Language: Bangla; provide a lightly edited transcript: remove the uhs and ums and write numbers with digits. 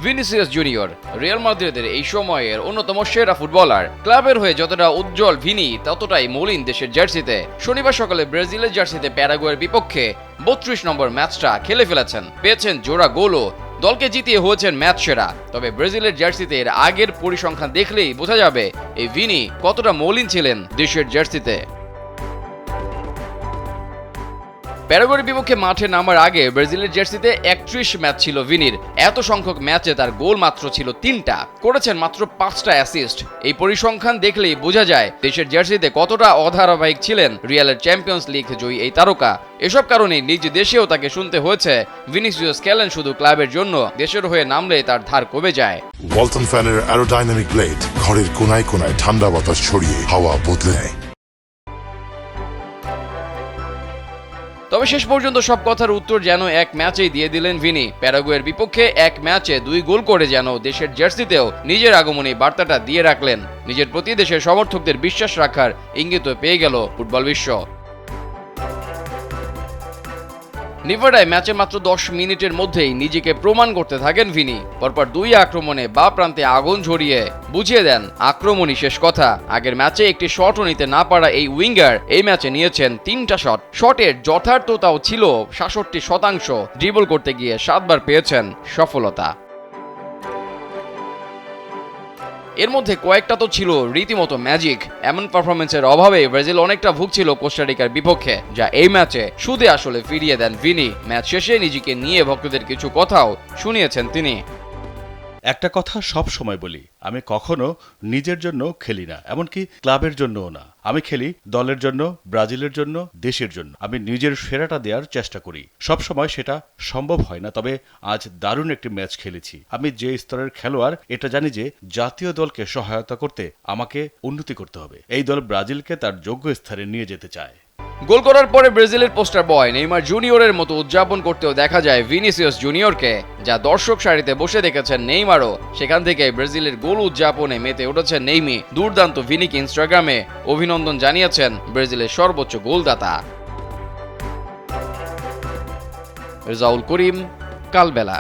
ভিনিসিয়াস জুনিয়র রিয়াল মাদ্রিদের এই সময়ের অন্যতম সেরা ফুটবলার। ক্লাবের হয়ে যতটা উজ্জ্বল ভিনি, ততটাই মলিন দেশের জার্সিতে। শনিবার সকালে ব্রাজিলের জার্সিতে প্যারাগুয়ের বিপক্ষে 32 নম্বর ম্যাচটা খেলে ফেলেছেন, পেয়েছেন জোড়া গোলও, দলকে জিতিয়ে হয়েছেন ম্যাচ সেরা। তবে ব্রাজিলের জার্সিতে এর আগের পরিসংখ্যান দেখলেই বোঝা যাবে এই ভিনি কতটা মলিন ছিলেন দেশের জার্সিতে। প্যারাগুয়ের বিপক্ষে মাঠে নামার আগে ব্রাজিলের জার্সিতে 31 ম্যাচ ছিল ভিনির। এত সংখ্যক ম্যাচে তার গোল মাত্র ছিল 3টা, করেছেন মাত্র 5টা অ্যাসিস্ট। এই পরিসংখ্যান দেখলেই বোঝা যায় দেশের জার্সিতে কতটা অধারাবাহিক ছিলেন রিয়ালের চ্যাম্পিয়ন্স লিগ জয়ী এই তারকা। এসব কারণে নিজ দেশেও তাকে শুনতে হয়েছে ভিনিসিয়াস খেলেন শুধু ক্লাবের জন্য, দেশের হয়ে নামলে তার ধার কমে যায়। ওয়ালটন ফ্যানের অ্যারোডাইনামিক ব্লেড ঘরের কোনায় কোনায় ঠান্ডা বাতাস ছড়িয়ে হাওয়া বদলে নেয়। তবে শেষ পর্যন্ত সব কথার উত্তর যেন এক ম্যাচেই দিয়ে দিলেন ভিনি। প্যারাগুয়ের বিপক্ষে এক ম্যাচে 2 গোল করে যেন দেশের জার্সিতেও নিজের আগমনী বার্তাটা দিয়ে রাখলেন। নিজের প্রতি দেশের সমর্থকদের বিশ্বাস রাখার ইঙ্গিত পেয়ে গেল ফুটবল বিশ্ব। নিভাডায় ম্যাচে মাত্র 10 মিনিটের মধ্যেই নিজেকে প্রমাণ করতে থাকেন ভিনি। পরপর 2 আক্রমণে বা প্রান্তে আগুন ঝরিয়ে বুঝিয়ে দেন আক্রমণই শেষ কথা। আগের ম্যাচে একটি শটও নিতে না পারা এই উইঙ্গার এই ম্যাচে নিয়েছেন 3টা শট। শটের যথার্থতাও ছিল 66%। ড্রিবল করতে গিয়ে 7 বার পেয়েছেন সফলতা। এর মধ্যে কয়েকটা তো ছিল রীতিমতো ম্যাজিক। এমন পারফরমেন্সের অভাবে ব্রাজিল অনেকটা ভুগছিল কোস্টারিকার বিপক্ষে, যা এই ম্যাচে সুদে আসলে ফিরিয়ে দেন ভিনি। ম্যাচ শেষে নিজেকে নিয়ে ভক্তদের কিছু কথাও শুনিয়েছেন তিনি। একটা কথা সব সময় বলি, আমি কখনো নিজের জন্য খেলি না, এমনকি ক্লাবের জন্যও না। আমি খেলি দলের জন্য, ব্রাজিলের জন্য, দেশের জন্য। আমি নিজের সেরাটা দেওয়ার চেষ্টা করি। সব সময় সেটা সম্ভব হয় না, তবে আজ দারুণ একটি ম্যাচ খেলেছি। আমি যে স্তরের খেলোয়াড় এটা জানি যে জাতীয় দলকে সহায়তা করতে আমাকে উন্নতি করতে হবে। এই দল ব্রাজিলকে তার যোগ্য স্থানে নিয়ে যেতে চায়। গোল করার পরে ব্রাজিলের পোস্টার বয় নেইমার জুনিয়রের মতো উদযাপন করতেও দেখা যায় ভিনিসিয়াস জুনিয়রকে, যা দর্শক সারিতে বসে দেখেছেন নেইমারও। সেখান থেকে ব্রাজিলের গোল উদযাপনে মেতে উঠেছেন নেইমি। দুর্দান্ত ভিনিকে ইনস্টাগ্রামে অভিনন্দন জানিয়েছেন ব্রাজিলের সর্বোচ্চ গোলদাতা। রেজাউল করিম, কালবেলা।